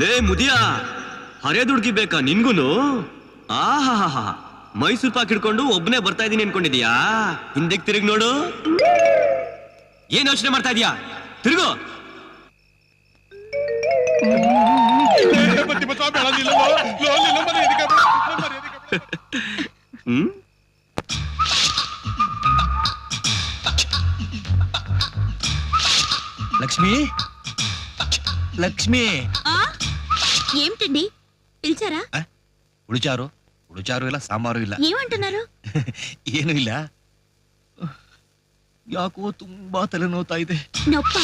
ಲೇ ಮುದಿಯಾ, ಹರೇ ದುಡ್ಗಿ ಬೇಕಾ ನಿನ್ಗುನು? ಆಹಾ, ಮೈಸೂರು ಪಾಕ್ ಹಿಡ್ಕೊಂಡು ಒಬ್ಬನೇ ಬರ್ತಾ ಇದೀನಿ ಅನ್ಕೊಂಡಿದ್ಯಾ? ಹಿಂದಕ್ಕೆ ತಿರುಗಿ ನೋಡು. ಏನ್ ಯೋಚನೆ ಮಾಡ್ತಾ ಇದೀಯಾ? ತಿರುಗು. లక్ష్మి లక్ష్మి ఏమిటండి పిలిచారా? ఉడుచారు ಇಲ್ಲ ಸಾಂಬಾರು ಇಲ್ಲ. ఏమంటున్నారు? ಏನು ಇಲ್ಲ, ಯಾಕೋ ತುಂಬಾ ತಲೆ ನೋವ್ತಾ ಇದೆ. ನೊಪ್ಪ?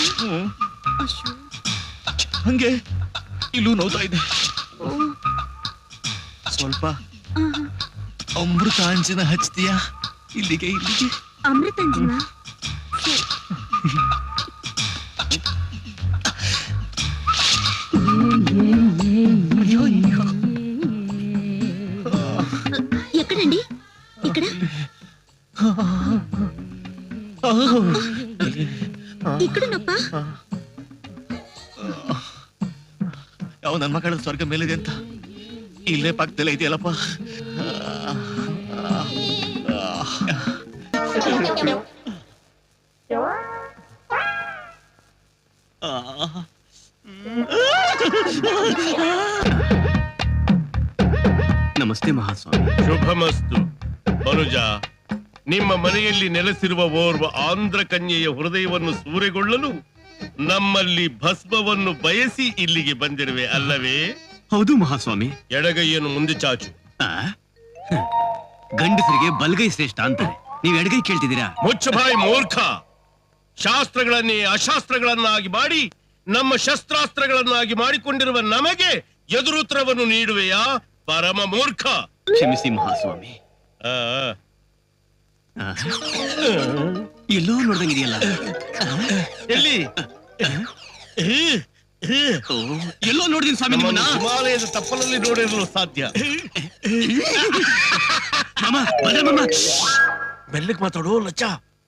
ಹಂಗೆ ಇಲ್ಲೂ ನೋವ್ತಾ ಇದೆ. ಸ್ವಲ್ಪ ಅಮೃತಾಂಜನ ಹಚ್ತೀಯಾ? ಇಲ್ಲಿಗೆ ಅಮೃತಾಂಜನ? ఎక్కడండి? ఇక్కడ ఇక్కడ నొప్ప? ಯಾವ ನನ್ನ ಮಕ್ಕಳ ಸ್ವರ್ಗ ಮೇಲಿದೆ ಅಂತ ಇಲ್ಲೇ ಪಕ್ಕದಲ್ಲೇ ಇದೆಯಲ್ಲಪ್ಪ. ನಮಸ್ತೆ ಮಹಾಸ್ವಾಮಿ. ಶುಭಮಸ್ತು. ಮನುಜ, ನಿಮ್ಮ ಮನೆಯಲ್ಲಿ ನೆಲೆಸಿರುವ ಓರ್ವ ಆಂಧ್ರ ಕನ್ಯೆಯ ಹೃದಯವನ್ನು ಸೂರೆಗೊಳ್ಳಲು ನಮ್ಮಲ್ಲಿ ಭಸ್ಮವನ್ನು ಬಯಸಿ ಇಲ್ಲಿಗೆ ಬಂದಿರುವೆ ಅಲ್ಲವೇ? ಹೌದು ಮಹಾಸ್ವಾಮಿ. ಎಡಗೈಯನ್ನು ಮುಂದೆ ಚಾಚು. ಗಂಡಸರಿಗೆ ಬಲಗೈ ಶ್ರೇಷ್ಠ ಅಂತಾರೆ, ನೀವು ಎಡಗೈ ಕೇಳ್ತಿದ್ದೀರಾ? ಮುಚ್ಚಭಾಯಿ ಮೂರ್ಖ! ಶಾಸ್ತ್ರಗಳನ್ನೇ ಅಶಾಸ್ತ್ರಗಳನ್ನಾಗಿ ಮಾಡಿ ನಮ್ಮ ಶಸ್ತ್ರಾಸ್ತ್ರಗಳನ್ನಾಗಿ ಮಾಡಿಕೊಂಡಿರುವ ನಮಗೆ ಎದುರುತ್ತರವನ್ನು ನೀಡುವೆಯಾ ಪರಮ ಮೂರ್ಖ? ಕ್ಷಮಿಸಿ ಮಹಾಸ್ವಾಮಿ. ಎಲ್ಲೋ ನೋಡ್ದಂಗಿದೆಯಲ್ಲ. ಎಲ್ಲಿ? ಎಲ್ಲೋ ನೋಡಿದೀನಿ ಸ್ವಾಮಿ. ಹಿಮಾಲಯದ ತಪ್ಪಲಲ್ಲಿ ನೋಡಿರಲು ಸಾಧ್ಯ. ಮೆಲ್ಲಕ್ ಮಾತಾಡೋ ಲಚ್ಚ.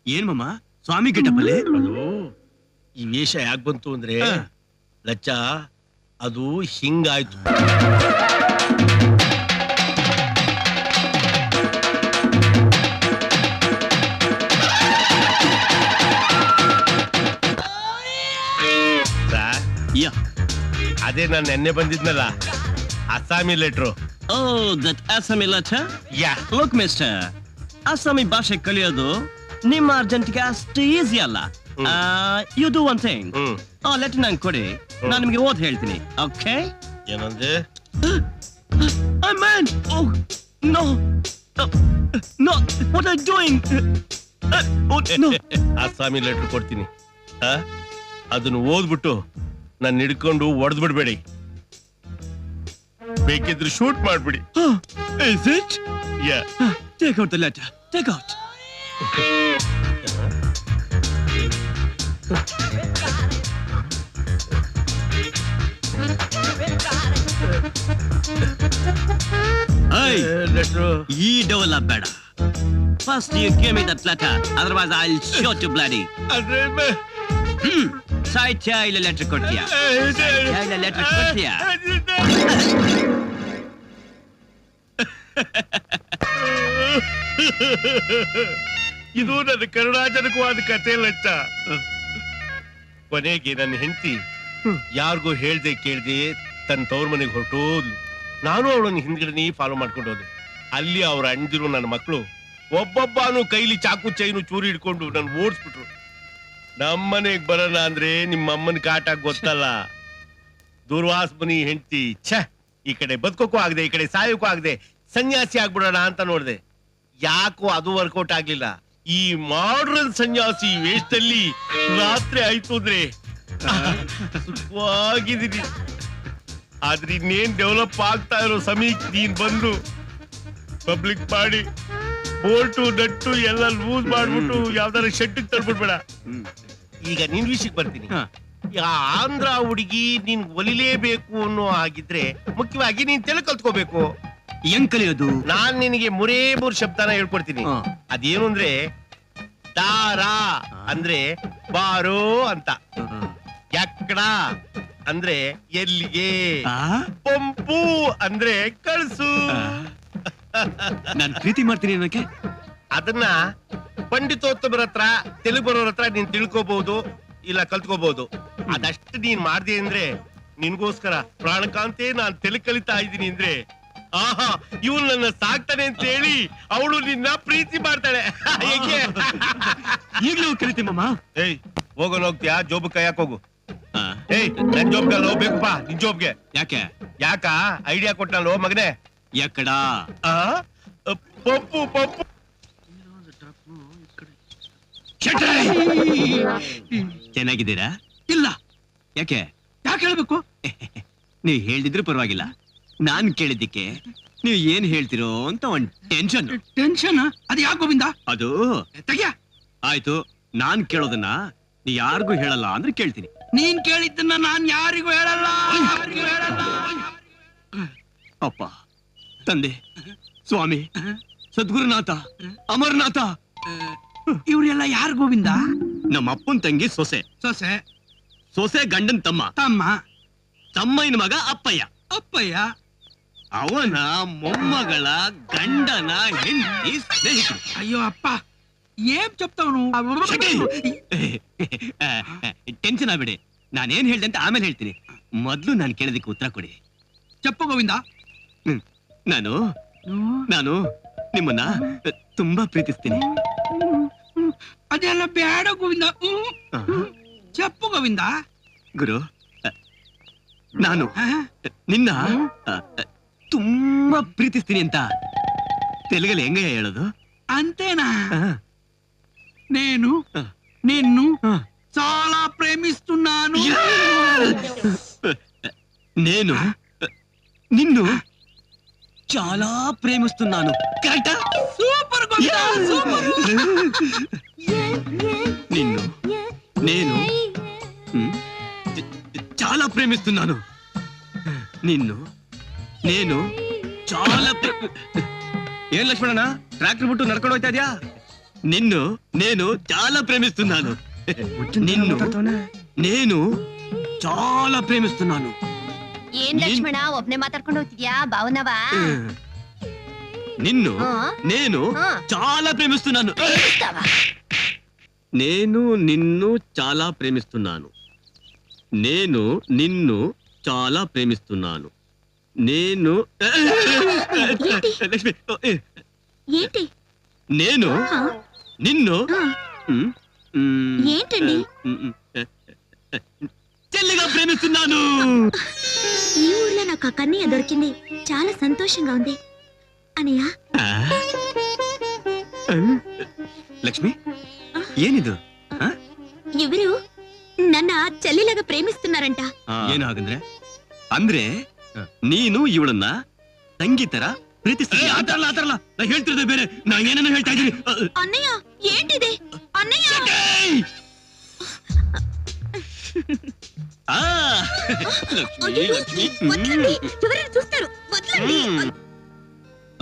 ಏನ್ ಮಮ್ಮ ಸ್ವಾಮಿ ಗೆಟಪ್ಪಲ್ಲಿ? ಅದು ಈ ವೇಷ ಯಾಕೆ ಬಂತು ಅಂದ್ರೆ ಲಚ್ಚ, ಅದು ಹಿಂಗಾಯ್ತು. ಅದೇ ನಾನು ನೆನ್ನೆ ಬಂದಿದ್ನಲ್ಲ Assamese letter. That Assamese letter? Yeah. Look mister, Assamese ಭಾಷೆ ಕಲಿಯೋದು ನಿಮ್ಮ ಅರ್ಜೆಂಟ್ಗೆ ಅಷ್ಟು ಈಸಿ ಅಲ್ಲ. You do one thing, letter ನಂಗೆ ಕೊಡಿ, ನಾನು ನಿಮಗೆ ಓದ್ ಹೇಳ್ತೀನಿ. ಓಕೆ? ಏನಂದೆ? Man! Oh no! No! What are you doing? No! ಅಸ್ಸಾಮಿ ಲೆಟ್ರ್ ಕೊಡ್ತೀನಿ, ಅದನ್ನು ಓದ್ಬಿಟ್ಟು ನಾನು ಹಿಡ್ಕೊಂಡು ಒಡೆದು ಬಿಡ್ಬೇಡಿ. ಬೇಕಿದ್ರೆ ಶೂಟ್ ಮಾಡ್ಬಿಡಿ. Is it? Yeah. Take out the letter. Take out. Hey, ಈ ಡವಲ್ ಬೇಡ. First you give me that letter, otherwise I'll shoot you bloody. ಸಾಹಿತ್ಯ ಇಲ್ಲ ಲೆಟರ್ ಕೊಡ್ತೀಯಾ? ಇಲ್ಲ ಲೆಟರ್ ಕೊಡ್ತೀಯಾ? ಇದು ನನ್ನ ಕರುಣಾಜನಕವಾದ ಕಥೆ ಲಚ್ಚ. ಕೊನೆಗೆ ನನ್ನ ಹೆಂಡತಿ ಯಾರಿಗೂ ಹೇಳ್ದೆ ಕೇಳ್ದೆ ತನ್ನ ತವ್ರ ಮನೆಗೆ ಹೊರಟೋದ್ಲು. ನಾನು ಅವಳನ್ನು ಹಿಂದ್ಗಡೆ ಫಾಲೋ ಮಾಡ್ಕೊಂಡು ಹೋದೆ. ಅಲ್ಲಿ ಅವ್ರ ಅಣ್ದಿರು ನನ್ನ ಮಕ್ಕಳು ಒಬ್ಬೊಬ್ಬನು ಕೈಲಿ ಚಾಕು ಚೈನು ಚೂರಿ ಹಿಡ್ಕೊಂಡು ನನ್ ಓಡಿಸ್ಬಿಟ್ರು. ನಮ್ಮನೆಗ್ ಬರೋಣ ಅಂದ್ರೆ ನಿಮ್ಮ ಅಮ್ಮನ ಕಾಟ ಗೊತ್ತಲ್ಲ. ದುರ್ವಾಸ ಮನಿ ಹೆಂಡತಿ. ಈ ಕಡೆ ಬದುಕೋಕ್ಕೂ ಆಗದೆ, ಈ ಕಡೆ ಸಾಯೋಕ್ಕೂ ಆಗದೆ, ಸನ್ಯಾಸಿ ಆಗ್ಬಿಡೋಣ ಅಂತ ನೋಡ್ದೆ. ಯಾಕೋ ಅದು ವರ್ಕೌಟ್ ಆಗ್ಲಿಲ್ಲ. ಈ ಮಾಡ್ರನ್ ಸನ್ಯಾಸಿ ವೇಷದಲ್ಲಿ ರಾತ್ರಿ ಆಯ್ತು ಅಂದ್ರೆ ಸುಖವಾಗಿದ್ದೀನಿ. ಆದ್ರೆ ಇನ್ನೇನ್ ಡೆವಲಪ್ ಆಗ್ತಾ ಇರೋ ಸಮೀಕ್ ನೀನ್ ಬಂದು ಪಬ್ಲಿಕ್ ಮಾಡಿ ಬೋಲ್ಟು ನಟ್ಟು ಎಲ್ಲ ಲೂಸ್ ಮಾಡ್ಬಿಟ್ಟು ಯಾವ್ದಾರ ಶೆಡ್ ತಳ್ಬಿಡ್ಬೇಡ. ಈಗ ನಿನ್ ವಿಷಯಕ್ಕೆ ಬರ್ತೀನಿ. ಆಂಧ್ರ ಹುಡುಗಿ ನೀನ್ ಒಲಿಲೇಬೇಕು ಅನ್ನೋ ಆಗಿದ್ರೆ ಮುಖ್ಯವಾಗಿ ನೀನ್ ತೆಲುಗು ಕಲ್ತ್ಕೋಬೇಕು. ಹೆಂಗ್ ಕಲಿಯೋದು? ನಾನ್ ನಿನಗೆ ಮೂರು ಶಬ್ದನ ಹೇಳ್ಕೊಡ್ತೀನಿ. ಅದೇನು ಅಂದ್ರೆ ದಾರಾ ಅಂದ್ರೆ ಬಾರೋ ಅಂತ, ಎಕ್ಕಡ ಅಂದ್ರೆ ಎಲ್ಲಿಗೆ, ಆ? ಪಂಪು ಅಂದ್ರೆ ಕಳ್ಸು. ನಾನ್ ಪ್ರೀತಿ ಮಾಡ್ತೀನಿ ಅನ್ನೋಕೆ ಅದನ್ನ ಪಂಡಿತೋತ್ತಮರ ಹತ್ರ, ತೆಲುಗು ಬರೋರ ಹತ್ರ ನೀನ್ ತಿಳ್ಕೋಬಹುದು, ಇಲ್ಲ ಕಲ್ತ್ಕೋಬಹುದು. ಅದಷ್ಟು ನೀನ್ ಮಾಡ್ದೆ ಅಂದ್ರೆ ನಿನ್ಗೋಸ್ಕರ ಪ್ರಾಣಕಾಂತೆ ನಾನ್ ತೆಲುಗು ಕಲಿತಾ ಇದ್ದೀನಿ ಅಂದ್ರೆ, ಆಹಾ ಇವಳು ನನ್ನ ಸಾಕ್ತಾನೆ ಅಂತ ಹೇಳಿ ಅವಳು ನಿನ್ನ ಪ್ರೀತಿ ಮಾಡ್ತಾಳೆ. ಹೇಗೆ? ಈಗ್ಲೂ ಕರಿತೀನಿ ಮಾಮ. ಏಯ್ ಹೋಗೋನ್ ಹೋಗ್ತೀಯಾ? ಜೋಬ್ ಕೈಯಾಕ್ ಹೋಗು. ಆ, ಏಯ್ ನನ್ ಜೋಬ್ಗೆ ಹೋಗ್ಬೇಕಪ್ಪ, ನಿನ್ ಜೋಬ್ಗೆ. ಯಾಕೆ ಯಾಕ ಐಡಿಯಾ ಕೊಟ್ಟನಲ್ಲೋ ಮಗನೇ. ಎಕ್ಕಡ ಆ ಪಪ್ಪು ಪಪ್ಪು. ಚೆನ್ನಾಗಿದ್ದೀರಾ? ಇಲ್ಲ. ಯಾಕೆ? ಯಾಕೆ ಹೇಳ್ಬೇಕು? ನೀವ್ ಹೇಳ್ದಿದ್ರು ಪರವಾಗಿಲ್ಲ, ನಾನ್ ಕೇಳಿದ್ದಕ್ಕೆ ನೀವ್ ಏನ್ ಹೇಳ್ತಿರೋ ಅಂತ ಒಂದ್ ಟೆನ್ಷನ್. ಟೆನ್ಷನ್? ಅದು ಯಾಕೆ ಗೋವಿಂದ? ಅದು ತೆಗ್ಯ. ಆಯ್ತು, ನಾನ್ ಕೇಳೋದನ್ನ ನೀ ಯಾರಿಗೂ ಹೇಳಲ್ಲ ಅಂದ್ರೆ ಕೇಳ್ತೀನಿ. ನೀನ್ ಕೇಳಿದ್ದನ್ನ ನಾನ್ ಯಾರಿಗೂ ಹೇಳಲ್ಲ, ಯಾರಿಗೂ ಹೇಳಲ್ಲ. ಅಪ್ಪ, ತಂದೆ, ಸ್ವಾಮಿ, ಸದ್ಗುರುನಾಥ, ಅಮರನಾಥ, ಇವ್ರೆಲ್ಲ ಯಾರು ಗೋವಿಂದ? ನಮ್ಮ ಅಪ್ಪನ್ ತಂಗಿ ಸೊಸೆ, ಸೊಸೆ, ಸೊಸೆ ಗಂಡನ್ ತಮ್ಮ, ತಮ್ಮ, ತಮ್ಮಯ್ಯನ ಮಗ ಅಪ್ಪಯ್ಯ, ಅಪ್ಪಯ್ಯ, ಅವನ ಮೊಮ್ಮಗಳ ಗಂಡನ ಹೆಂಡತಿ ಸ್ನೇಹಿತರು. ಅಯ್ಯೋ ಅಪ್ಪ, ಏನ್ చెప్తావు? ಟೆನ್ಷನ್ ಆಗ್ಬಿಡಿ, ನಾನೇನ್ ಹೇಳ್ದೆ ಅಂತ ಆಮೇಲೆ ಹೇಳ್ತೀನಿ. ಮೊದ್ಲು ನಾನು ಕೇಳಿದಕ್ಕೆ ಉತ್ತರ ಕೊಡಿ. చెప్పు ಗೋವಿಂದ. ನಾನು ನಾನು ನಿಮ್ಮನ್ನ ತುಂಬಾ ಪ್ರೀತಿಸ್ತೀನಿ. ಅದೆಲ್ಲ ಬೇಡ ಗೋವಿಂದ. ಆಹಾ. చెప్పు ಗೋವಿಂದ. ಗುರು, ನಾನು ನಿನ್ನ ತುಂಬಾ ಪ್ರೀತಿಸ್ತೀನಿ ಅಂತ ತೆಲುಗಲ್ಲಿ ಹೆಂಗಯ್ಯ ಹೇಳೋದು? అంతేనా? ಆ, నేను ఆ. నిన్ను ఆ. చాలా ప్రేమిస్తున్నాను. నేను నిన్ను చాలా ప్రేమిస్తున్నాను. కరెక్టా? Super Govinda, super. నిన్ను నేను చాలా ప్రేమిస్తున్నాను. నిన్ను నేను చాలా ఏం లక్ష్మణ, ట్రాక్టర్ బిಟ್ಟು నడుಕೊಂಡು ಹೋಗ್ತಾ ಇದ್ಯಾ? నిన్ను నేను చాలా ప్రేమిస్తున్నాను. నిన్ను నేను చాలా ప్రేమిస్తున్నాను. ಏನ್ ಲಕ್ಷ್ಮಣ ಒಬ್ನೇ ಮಾತಾಡ್ಕೊಂಡು ಹೋಗ್ತಿದ್ಯಾ? ಭಾವನವಾ? నిన్ను ఆ? నేను ఆ. చాలా ప్రేమిస్తున్నాను. నేను నిన్ను చాలా ప్రేమిస్తున్నాను. నేను నిన్ను చాలా ప్రేమిస్తున్నాను. నేను లక్ష్మి, ఏంటి? నేను ఆ, నిన్ను ఆ, ఉమ్, ఉమ్, ఏంటండి? చెల్లిగా ప్రేమిస్తున్నాను. ఈ ఊర్లో నాకు ఆ కన్నయ్య దొరికింది, చాలా సంతోషంగా ఉంది. అనయ్య, ఆ? లక్ష్మి, ಏನಿದು? ಇವರು ನನ್ನ ಚೆಲ್ಲಿಲಾಗ ಪ್ರೇಮಿస్తున్నాರಂಟ. ಏನು ಹಾಗಂದ್ರೆ? ಅಂದ್ರೆ ನೀನು ಇವಳನ್ನ ತಂಗಿ ತರ ಪ್ರೀತಿಸ್ತೀಯ? ಆತರಲ್ಲ, ನಾ ಹೇಳ್ತಿರೋದೇ ಬೇರೆ. ನಾ ಏನೇನೋ ಹೇಳ್ತಾ ಇದ್ದೀನಿ. అన్నయ్య ఏంటిది? అన్నయ్య, ಆ, ಲಕ್ಷ್ಮಿ, అయ్యో, ಲಕ್ಷ್మి. వదలండి, ఎవరైనా చూస్తారు, వదలండి.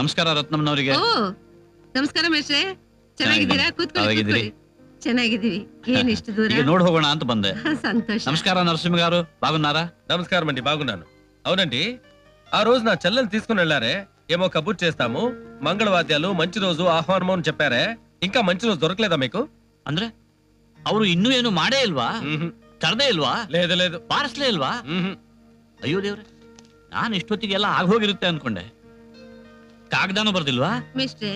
ನಮಸ್ಕಾರ ರತ್ನಮ್ಮನವರಿಗೆ. ಓ ನಮಸ್ಕಾರ ಮೇಷ್ರೆ, ಚೆನ್ನಾಗಿದ್ದೀರಾ? ಕೂತ್ಕೊಳ್ಳಿ ಚೆನ್ನಾಗಿದ್ದೀರಿ. ಕೂತ್ಕೊಳ್ಳಿ. ಚೆನ್ನಾಗಿದ್ದೀವಿ. ಏನ್ ಇಷ್ಟು ದೂರ? ಈಗ ನೋಡ್ ಹೋಗೋಣ ಅಂತ ಬಂದೆ. సంతోష. నమస్కారం నరసింహ గారు, బాగున్నారా? నమస్కారం అండి, బాగున్నాను. అవునండి, ఆ రోజు నా చెల్లెలు తీసుకుని వెళ్ళారే, ఏమో కబుర్ చేస్తాము, మంగళవాద్యాలు, మంచి రోజు, ఆహ్వానము అని చెప్పారే. ఇంకా మంచి రోజు దొరకలేదా మీకు? ಅಂದ್ರೆ ಅವರು ಇನ್ನೂ ಏನು ಮಾಡೇ ಇಲ್ವಾ? ಕರ್ದೇ ಇಲ್ವಾ? లేదు లేదు. ಬಾರಿಸ್ಲೇ ಇಲ್ವಾ? ಅಯ್ಯೋ ದೇವ್ರೆ, ನಾನು ಇಷ್ಟೊತ್ತಿಗೆಲ್ಲ ಆಗೋಗಿರುತ್ತೆ ಅನ್ಕೊಂಡೆ. ಕಾಗದಾನು ಬರ್ದಿಲ್ವಾ? ಮೇಷ್ರೆ,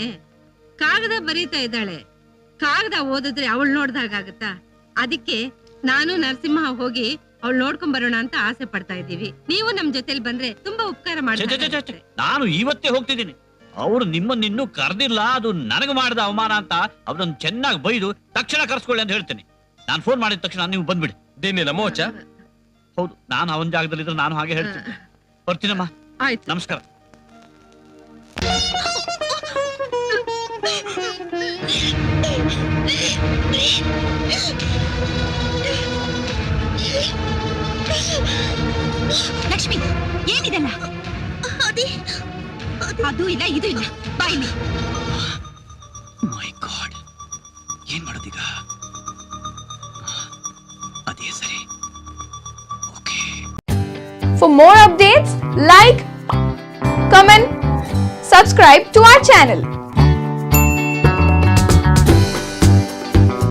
ಕಾಗದ ಬರೀತಾ ಇದ್ದಾಳೆ. ಕಾಗದ ಓದಿದ್ರೆ ಅವಳು ನೋಡ್ದಾಗತ್ತಾ? ಅದಕ್ಕೆ ನಾನು ನರಸಿಂಹ ಹೋಗಿ ಅವಳು ನೋಡ್ಕೊಂಡ್ ಬರೋಣ ಅಂತ ಆಸೆ ಪಡ್ತಾ ಇದ್ದೀವಿ. ನೀವು ನಮ್ ಜೊತೆಲಿ ಬಂದ್ರೆ ತುಂಬಾ ಉಪಕಾರ ಛೆ, ಛೆ, ಛೆ, ಛೆ, ಛೆ. ಮಾಡ್ತಾರೆ. ನಾನು ಇವತ್ತೇ ಹೋಗ್ತಿದ್ದೀನಿ. ಅವರು ನಿಮ್ಮನ್ನಿನ್ನೂ ಕರ್ದಿಲ್ಲ, ಅದು ನನಗೆ ಮಾಡಿದ ಅವಮಾನ ಅಂತ ಅವ್ರನ್ನ ಚೆನ್ನಾಗಿ ಬೈದು ತಕ್ಷಣ ಕರ್ಸ್ಕೊಳ್ಳಿ ಅಂತ ಹೇಳ್ತೇನೆ. ನಾನು ಫೋನ್ ಮಾಡಿದ ತಕ್ಷಣ ನೀವು ಬಂದ್ಬಿಡಿ. దీన్ని నమ్మవచ్చా? ಹೌದು, ನಾನು ಅವನ ಜಾಗದಲ್ಲಿದ್ರೆ ನಾನು ಹಾಗೆ ಹೇಳ್ತೀನಿ. ಬರ್ತೀನಮ್ಮ, ಆಯ್ತು. ನಮಸ್ಕಾರ. ಲಕ್ಷ್ಮಿ, ಏನಿದೆಲ್ಲ? ಅದು ಇಲ್ಲ, ಇದು ಇಲ್ಲ, ಬಾಯಿಲಿ. ಮೈ ಗಾಡ್, ಏನ್ ಮಾಡೋದೀಗ? ಅದೇ ಸರಿ. Okay. For more updates, like, comment, subscribe to our channel.